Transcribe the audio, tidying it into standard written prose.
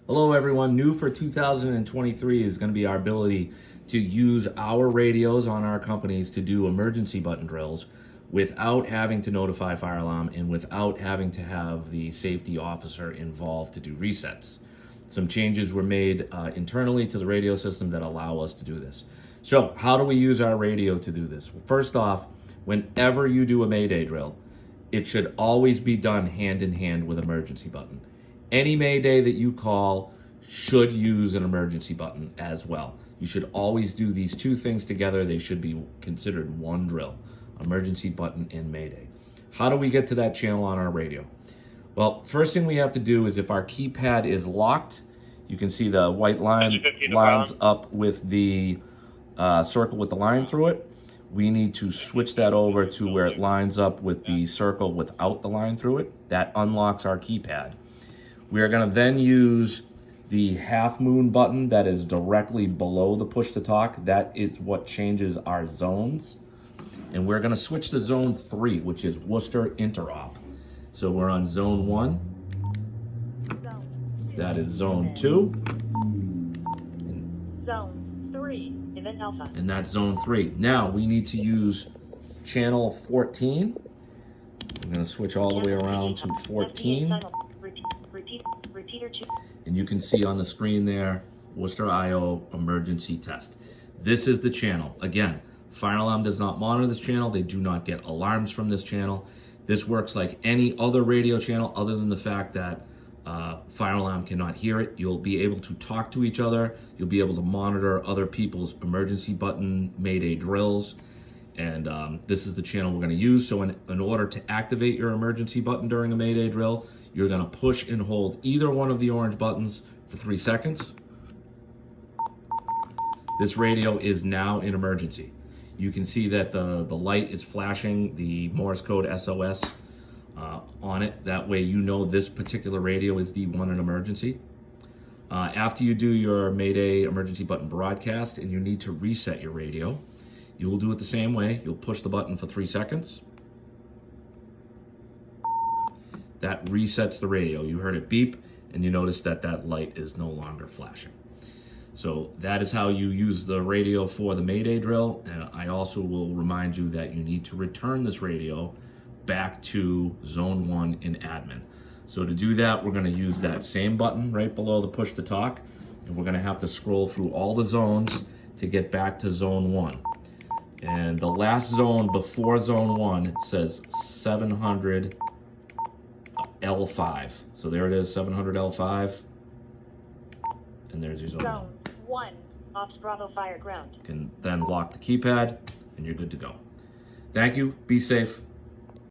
Hello everyone, new for 2023 is going to be our ability to use our radios on our companies to do emergency button drills without having to notify fire alarm and without having to have the safety officer involved to do resets. Some changes were made internally to the radio system that allow us to do this. So how do we use our radio to do this? Well, first off, whenever you do a Mayday drill, it should always be done hand in hand with emergency button. Any Mayday that you call should use an emergency button as well. You should always do these two things together. They should be considered one drill, emergency button and Mayday. How do we get to that channel on our radio? Well, first thing we have to do is if our keypad is locked, you can see the white line lines up with the circle with the line through it. We need to switch that over to where it lines up with the circle without the line through it. That unlocks our keypad. We are going to then use the half moon button that is directly below the push to talk. That is what changes our zones. And we're going to switch to zone 3, which is Worcester Interop. So we're on zone 1. That is zone 2. Zone 3, Event Alpha. And that's zone 3. Now we need to use channel 14. I'm going to switch all the way around to 14. Repeater 2. And you can see on the screen there, Worcester IO emergency test. This is the channel. Again, fire alarm does not monitor this channel. They do not get alarms from this channel. This works like any other radio channel other than the fact that fire alarm cannot hear it. You'll be able to talk to each other. You'll be able to monitor other people's emergency button Mayday drills. And this is the channel we're going to use. So in order to activate your emergency button during a Mayday drill, you're going to push and hold either one of the orange buttons for 3 seconds. This radio is now in emergency. You can see that the light is flashing the Morse code SOS on it. That way you know this particular radio is the one in emergency. After you do your Mayday emergency button broadcast and you need to reset your radio, you will do it the same way. You'll push the button for 3 seconds. That resets the radio. You heard it beep and you notice that that light is no longer flashing. So that is how you use the radio for the Mayday drill. And I also will remind you that you need to return this radio back to zone 1 in admin. So to do that, we're going to use that same button right below the push to talk. And we're going to have to scroll through all the zones to get back to zone 1. And the last zone before zone 1, it says 700 L5. So there it is, 700 L5. And there's your zone. Zone 1, Ops Bravo Fire Ground. You can then lock the keypad and you're good to go. Thank you. Be safe.